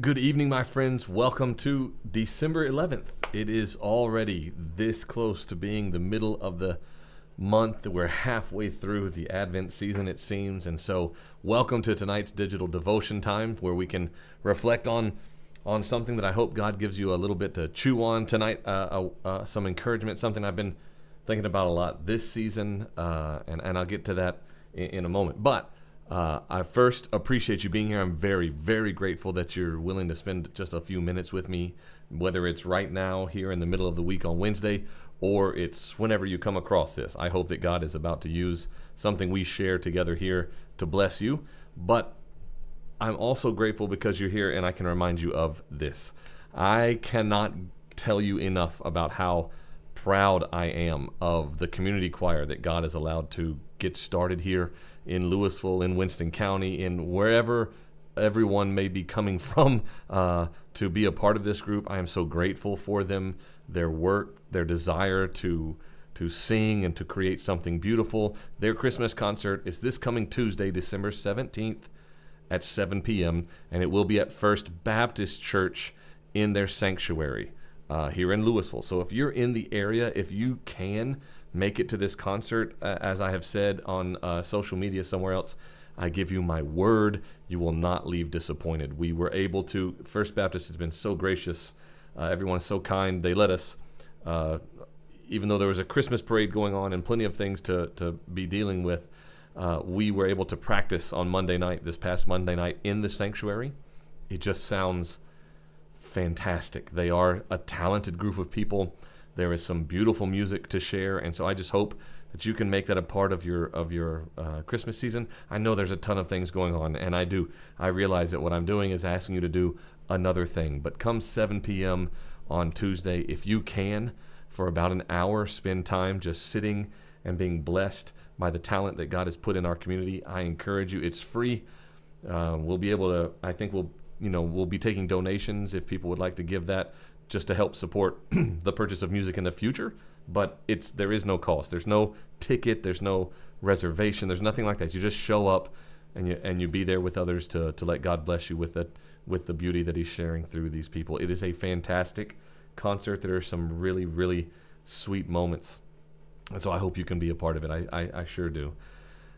Good evening, my friends. Welcome to December 11th. It is already this close to being the middle of the month. We're halfway through the Advent season, it seems. And so, welcome to tonight's digital devotion time where we can reflect on something that I hope God gives you a little bit to chew on tonight. Some encouragement, something I've been thinking about a lot this season, and I'll get to that in a moment. But I first appreciate you being here. I'm very, very grateful that you're willing to spend just a few minutes with me, whether it's right now here in the middle of the week on Wednesday, or it's whenever you come across this. I hope that God is about to use something we share together here to bless you. But I'm also grateful because you're here and I can remind you of this. I cannot tell you enough about how proud I am of the community choir that God has allowed to get started here in Louisville, in Winston County, in wherever everyone may be coming from to be a part of this group. I am so grateful for them, their work, their desire to sing and to create something beautiful. Their Christmas concert is this coming Tuesday, December 17th at 7 p.m., and it will be at First Baptist Church in their sanctuary here in Louisville. So if you're in the area, if you can make it to this concert, as I have said on social media somewhere else, I give you my word, you will not leave disappointed. We were able to, First Baptist has been so gracious. Everyone is so kind. They let us, even though there was a Christmas parade going on and plenty of things to be dealing with, we were able to practice on Monday night, this past Monday night, in the sanctuary. It just sounds fantastic. They are a talented group of people. There is some beautiful music to share, and so I just hope that you can make that a part of your Christmas season. I know there's a ton of things going on, and I realize that what I'm doing is asking you to do another thing. But come 7 p.m. on Tuesday, if you can, for about an hour, spend time just sitting and being blessed by the talent that God has put in our community. I encourage you. It's free. We'll be able to. I think we'll be taking donations if people would like to give that, just to help support the purchase of music in the future. But there is no cost. There's no ticket. There's no reservation. There's nothing like that. You just show up and you be there with others to let God bless you with the beauty that He's sharing through these people. It is a fantastic concert. There are some really, really sweet moments. And so I hope you can be a part of it. I sure do.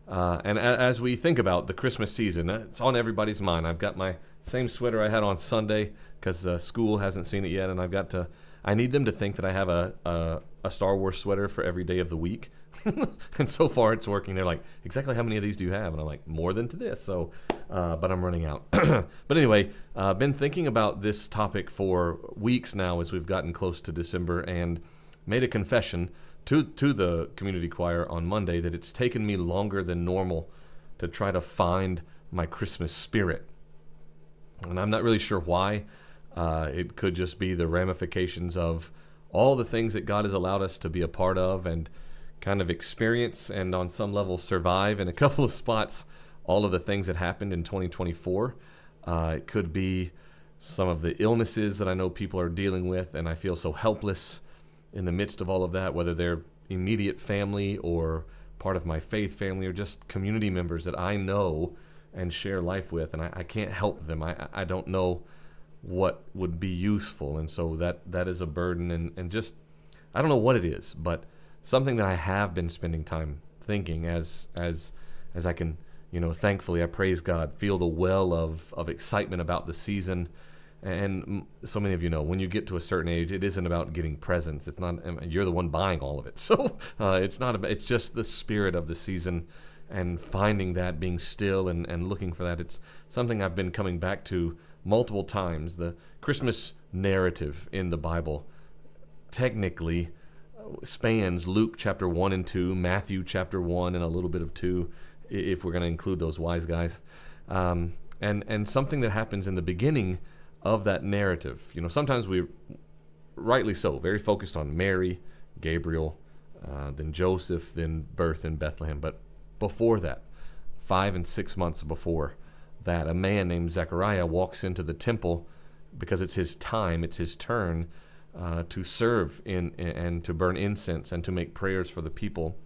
And as we think about the Christmas season, it's on everybody's mind. I've got my same sweater I had on Sunday because school hasn't seen it yet, and I need them to think that I have a Star Wars sweater for every day of the week. And so far it's working. They're like, exactly how many of these do you have? And I'm like, more than to this. So, but I'm running out. But anyway, been thinking about this topic for weeks now as we've gotten close to December, and made a confession to the community choir on Monday that it's taken me longer than normal to try to find my Christmas spirit. And I'm not really sure why. It could just be the ramifications of all the things that God has allowed us to be a part of and kind of experience and on some level survive in a couple of spots, all of the things that happened in 2024. It could be some of the illnesses that I know people are dealing with, and I feel so helpless in the midst of all of that, whether they're immediate family or part of my faith family or just community members that I know and share life with, and I can't help them. I don't know what would be useful, and so that is a burden, and just, I don't know what it is, but something that I have been spending time thinking as I can, thankfully, I praise God, feel the well of excitement about the season. And so many of you know, when you get to a certain age, it isn't about getting presents. It's not, you're the one buying all of it. So it's not about, it's just the spirit of the season and finding that, being still and looking for that. It's something I've been coming back to multiple times. The Christmas narrative in the Bible technically spans Luke chapter 1 and 2, Matthew chapter 1 and a little bit of 2, if we're going to include those wise guys. And something that happens in the beginning of that narrative. Sometimes we, rightly so, very focused on Mary, Gabriel, then Joseph, then birth in Bethlehem. But before that, 5 and 6 months before that, a man named Zechariah walks into the temple because it's his time, it's his turn to serve and to burn incense and to make prayers for the people.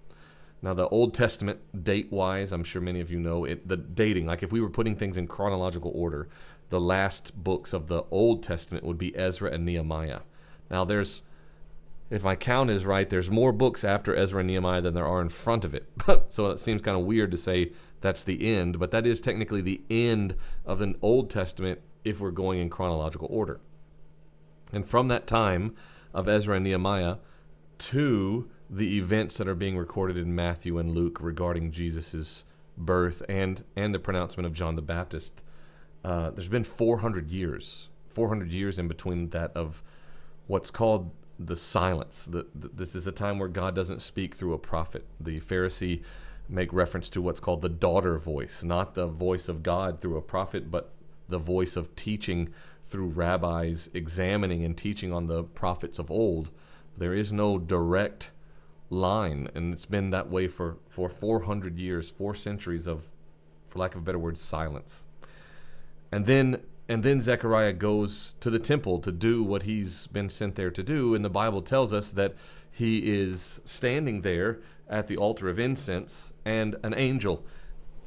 Now, the Old Testament, date-wise, I'm sure many of you know it. The dating, like if we were putting things in chronological order, the last books of the Old Testament would be Ezra and Nehemiah. Now, if my count is right, there's more books after Ezra and Nehemiah than there are in front of it. So it seems kind of weird to say that's the end, but that is technically the end of the Old Testament if we're going in chronological order. And from that time of Ezra and Nehemiah to the events that are being recorded in Matthew and Luke regarding Jesus' birth and the pronouncement of John the Baptist, there's been 400 years in between that of what's called the silence. This is a time where God doesn't speak through a prophet. The Pharisee make reference to what's called the daughter voice, not the voice of God through a prophet, but the voice of teaching through rabbis examining and teaching on the prophets of old. There is no direct line, and it's been that way for 400 years, 4 centuries of, for lack of a better word, silence. And then Zechariah goes to the temple to do what he's been sent there to do, and the Bible tells us that he is standing there at the altar of incense, and an angel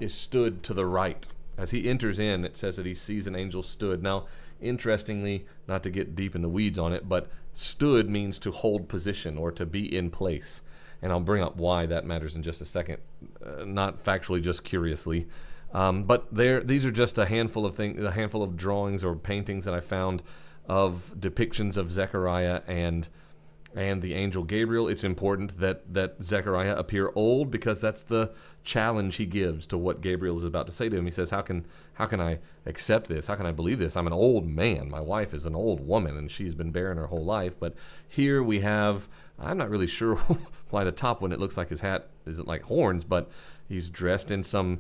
is stood to the right. As he enters in, it says that he sees an angel stood. Now, interestingly, not to get deep in the weeds on it, but stood means to hold position or to be in place. And I'll bring up why that matters in just a second, not factually, just curiously. But these are just a handful of things, a handful of drawings or paintings that I found of depictions of Zechariah and the angel Gabriel. It's important that Zechariah appear old, because that's the challenge he gives to what Gabriel is about to say to him. He says, how can I accept this? How can I believe this? I'm an old man. My wife is an old woman, and she's been barren her whole life. But here we have, I'm not really sure why the top one, it looks like his hat isn't like horns, but he's dressed in some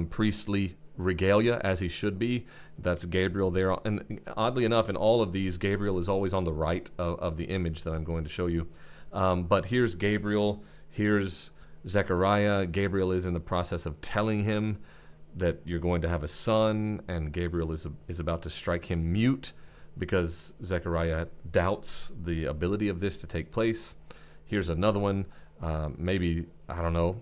priestly regalia, as he should be. That's Gabriel there. And oddly enough, in all of these, Gabriel is always on the right of the image that I'm going to show you. But here's Gabriel. Here's Zechariah. Gabriel is in the process of telling him that you're going to have a son, and Gabriel is about to strike him mute because Zechariah doubts the ability of this to take place. Here's another one. Maybe, I don't know,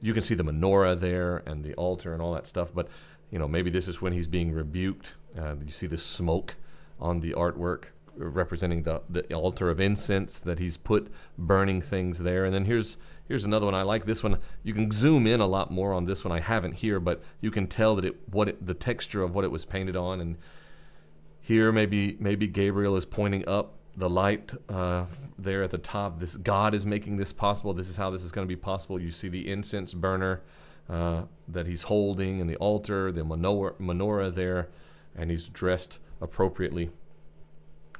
you can see the menorah there and the altar and all that stuff, but maybe this is when he's being rebuked. You see the smoke on the artwork representing the altar of incense that he's put burning things there. And then here's another one. I like this one. You can zoom in a lot more on this one. I haven't here, but you can tell that the texture of what it was painted on. And here maybe Gabriel is pointing up the light there at the top. This God is making this possible. This is how this is going to be possible. You see the incense burner that he's holding, and the altar, the menorah there, and he's dressed appropriately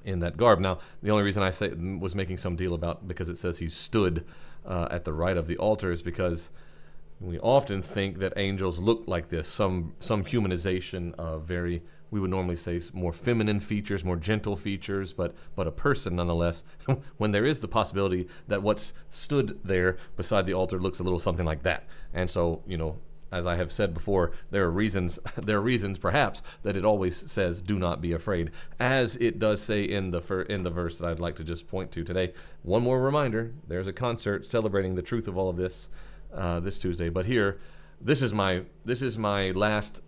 in that garb. Now, the only reason I was making some deal about, because it says he stood at the right of the altar, is because we often think that angels look like this, some humanization of we would normally say more feminine features, more gentle features, but a person nonetheless, when there is the possibility that what's stood there beside the altar looks a little something like that. And so, as I have said before, there are reasons perhaps that it always says, do not be afraid, as it does say in the verse that I'd like to just point to today. One more reminder, there's a concert celebrating the truth of all of this this Tuesday. But here, this is my last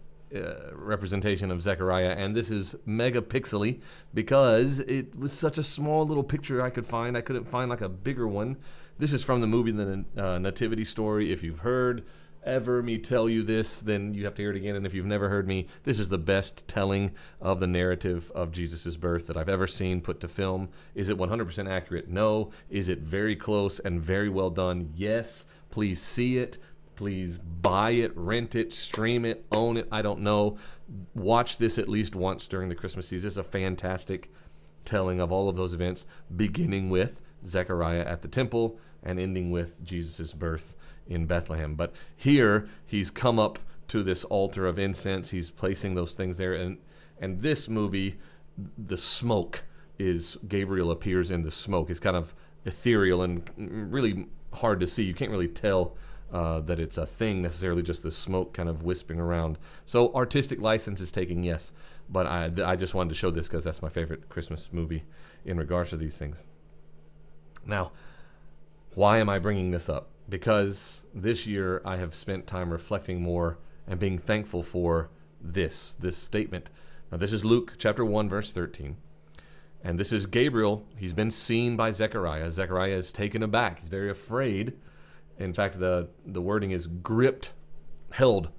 representation of Zechariah, and this is megapixely because it was such a small little picture I could find. I couldn't find like a bigger one. This is from the movie The Nativity Story. If you've heard ever me tell you this, then you have to hear it again. And if you've never heard me, this is the best telling of the narrative of Jesus' birth that I've ever seen put to film. Is it 100% accurate? No. Is it very close and very well done? Yes. Please see it. Please buy it, rent it, stream it, own it. I don't know. Watch this at least once during the Christmas season. It's a fantastic telling of all of those events, beginning with Zechariah at the temple and ending with Jesus' birth in Bethlehem. But here, he's come up to this altar of incense. He's placing those things there. And this movie, the smoke is, Gabriel appears in the smoke. It's kind of ethereal and really hard to see. You can't really tell that it's a thing necessarily, just the smoke kind of wisping around. So artistic license is taken, yes, but I just wanted to show this because that's my favorite Christmas movie in regards to these things. Now, Why am I bringing this up? Because this year I have spent time reflecting more and being thankful for this statement. Now, this is Luke chapter 1, verse 13. And this is Gabriel. He's been seen by Zechariah. Zechariah is taken aback. He's very afraid. In fact, the wording is gripped, held,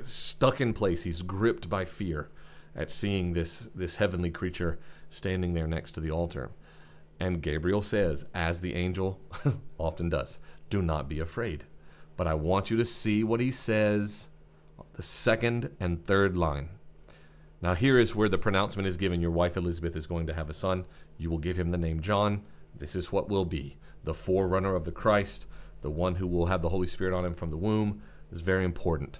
stuck in place. He's gripped by fear at seeing this heavenly creature standing there next to the altar. And Gabriel says, as the angel often does, do not be afraid. But I want you to see what he says, the second and third line. Now here is where the pronouncement is given. Your wife Elizabeth is going to have a son. You will give him the name John. This is what will be the forerunner of the Christ, the one who will have the Holy Spirit on him from the womb. Is very important.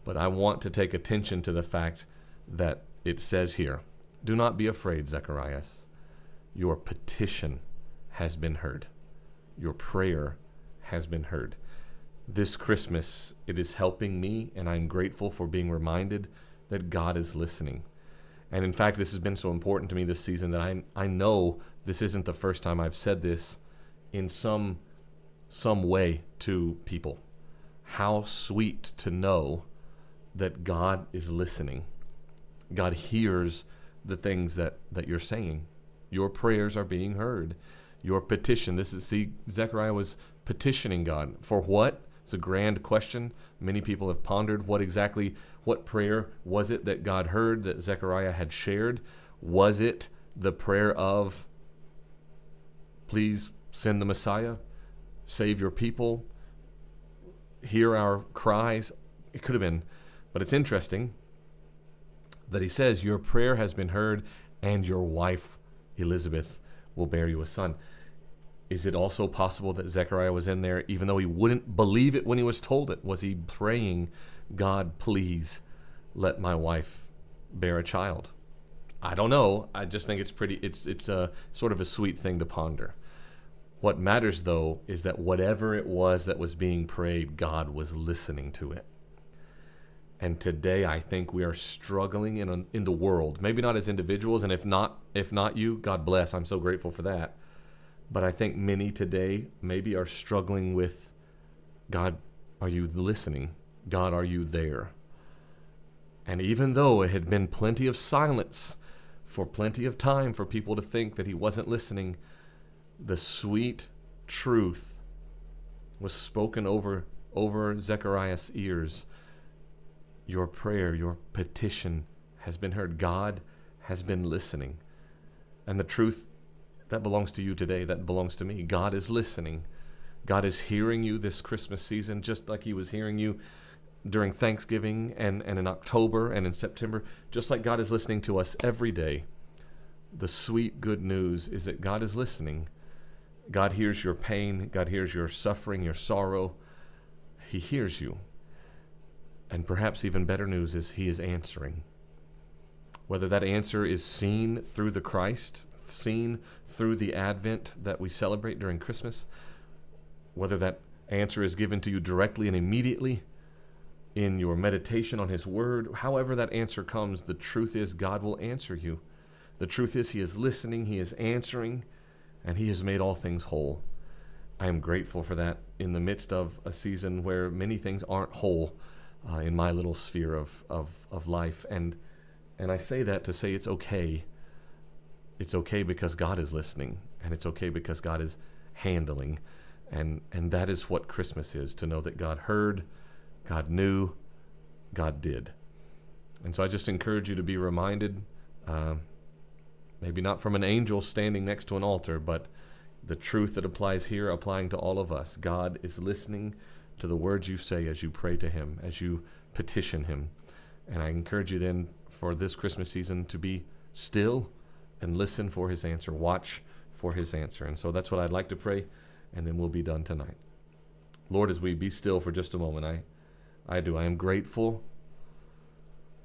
But I want to take attention to the fact that it says here, do not be afraid, Zacharias. Your petition has been heard. Your prayer has been heard. This Christmas, it is helping me, and I'm grateful for being reminded that God is listening. And in fact, this has been so important to me this season that I know this isn't the first time I've said this in some way to people. How sweet to know that God is listening. God hears the things that you're saying. Your prayers are being heard. Your petition. Zechariah was petitioning God. For what? It's a grand question. Many people have pondered what prayer was it that God heard that Zechariah had shared? Was it the prayer of, please send the Messiah, save your people, hear our cries? It could have been. But it's interesting that he says, your prayer has been heard and your wife Elizabeth will bear you a son. Is it also possible that Zechariah was in there, even though he wouldn't believe it when he was told it? Was he praying, God, please let my wife bear a child? I don't know. I just think it's a sort of a sweet thing to ponder. What matters, though, is that whatever it was that was being prayed, God was listening to it. And today, I think we are struggling in the world, maybe not as individuals, and if not you, God bless. I'm so grateful for that. But I think many today maybe are struggling with, God, are you listening? God, are you there? And even though it had been plenty of silence for plenty of time for people to think that he wasn't listening, the sweet truth was spoken over Zechariah's ears. Your prayer, your petition has been heard. God has been listening. And the truth that belongs to you today, that belongs to me. God is listening. God is hearing you this Christmas season, just like he was hearing you during Thanksgiving and in October and in September, just like God is listening to us every day. The sweet good news is that God is listening. God hears your pain. God hears your suffering, your sorrow. He hears you. And perhaps even better news is he is answering. Whether that answer is seen through the Christ, seen through the Advent that we celebrate during Christmas, whether that answer is given to you directly and immediately in your meditation on his word, however that answer comes, the truth is God will answer you. The truth is he is listening, he is answering, and he has made all things whole. I am grateful for that in the midst of a season where many things aren't whole in my little sphere of life. And I say that to say it's okay. It's okay because God is listening, and it's okay because God is handling. And that is what Christmas is, to know that God heard, God knew, God did. And so I just encourage you to be reminded, maybe not from an angel standing next to an altar, but the truth that applies here applying to all of us. God is listening to the words you say as you pray to him, as you petition him. And I encourage you then for this Christmas season to be still and listen for his answer. Watch for his answer. And so that's what I'd like to pray, and then we'll be done tonight. Lord, as we be still for just a moment, I am grateful.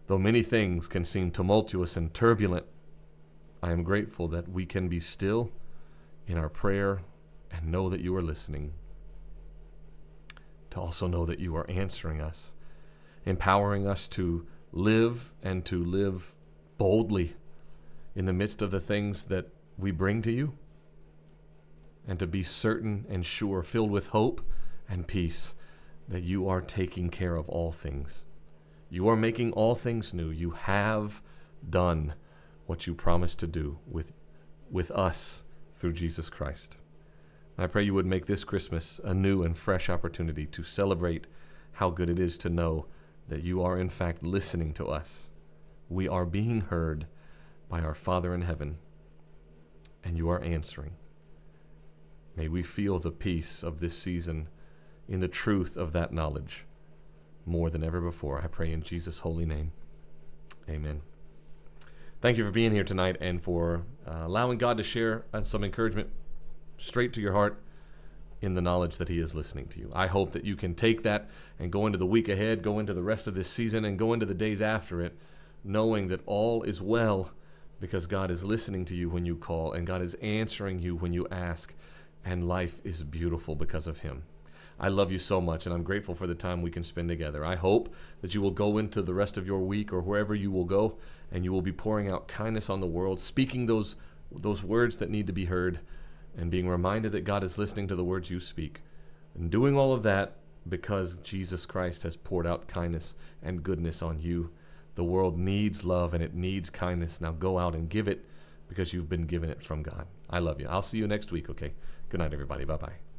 Though many things can seem tumultuous and turbulent, I am grateful that we can be still in our prayer and know that you are listening. To also know that you are answering us, empowering us to live and to live boldly in the midst of the things that we bring to you. and to be certain and sure, filled with hope and peace, that you are taking care of all things. You are making all things new. You have done what you promised to do with us through Jesus Christ. And I pray you would make this Christmas a new and fresh opportunity to celebrate how good it is to know that you are in fact listening to us. We are being heard by our Father in heaven, and you are answering. May we feel the peace of this season in the truth of that knowledge more than ever before. I pray in Jesus' holy name. Amen. Thank you for being here tonight and for allowing God to share some encouragement straight to your heart in the knowledge that he is listening to you. I hope that you can take that and go into the week ahead, go into the rest of this season, and go into the days after it, knowing that all is well because God is listening to you when you call, and God is answering you when you ask, and life is beautiful because of him. I love you so much, and I'm grateful for the time we can spend together. I hope that you will go into the rest of your week or wherever you will go, and you will be pouring out kindness on the world, speaking those words that need to be heard, and being reminded that God is listening to the words you speak. And doing all of that because Jesus Christ has poured out kindness and goodness on you. The world needs love and it needs kindness. Now go out and give it because you've been given it from God. I love you. I'll see you next week, okay? Good night, everybody. Bye-bye.